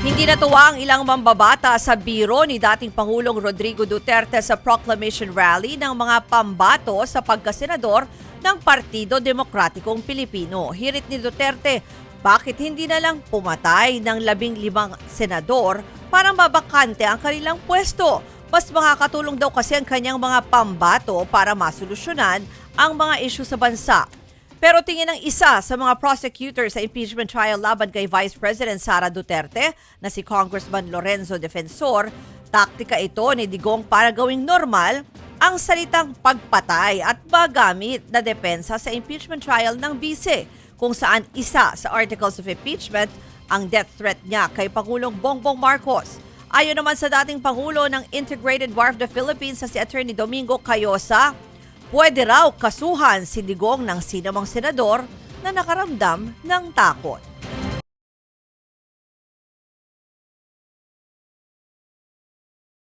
Hindi natuwa ang ilang mambabata sa biro ni dating Pangulong Rodrigo Duterte sa proclamation rally ng mga pambato sa pagkasenador ng Partido Demokratikong Pilipino. Hirit ni Duterte, bakit hindi na lang pumatay ng 15 senador para mabakante ang kanilang pwesto? Mas makakatulong daw kasi ang kanyang mga pambato para masolusyonan ang mga isyu sa bansa. Pero tingin ng isa sa mga prosecutor sa impeachment trial laban kay Vice President Sara Duterte na si Congressman Lorenzo Defensor, taktika ito ni Digong para gawing normal ang salitang pagpatay at magamit na depensa sa impeachment trial ng vice, kung saan isa sa articles of impeachment ang death threat niya kay Pangulong Bongbong Marcos. Ayon naman sa dating Pangulo ng Integrated Bar of the Philippines na si Attorney Domingo Cayosa, pwede raw kasuhan si Digong ng sinumang senador na nakaramdam ng takot.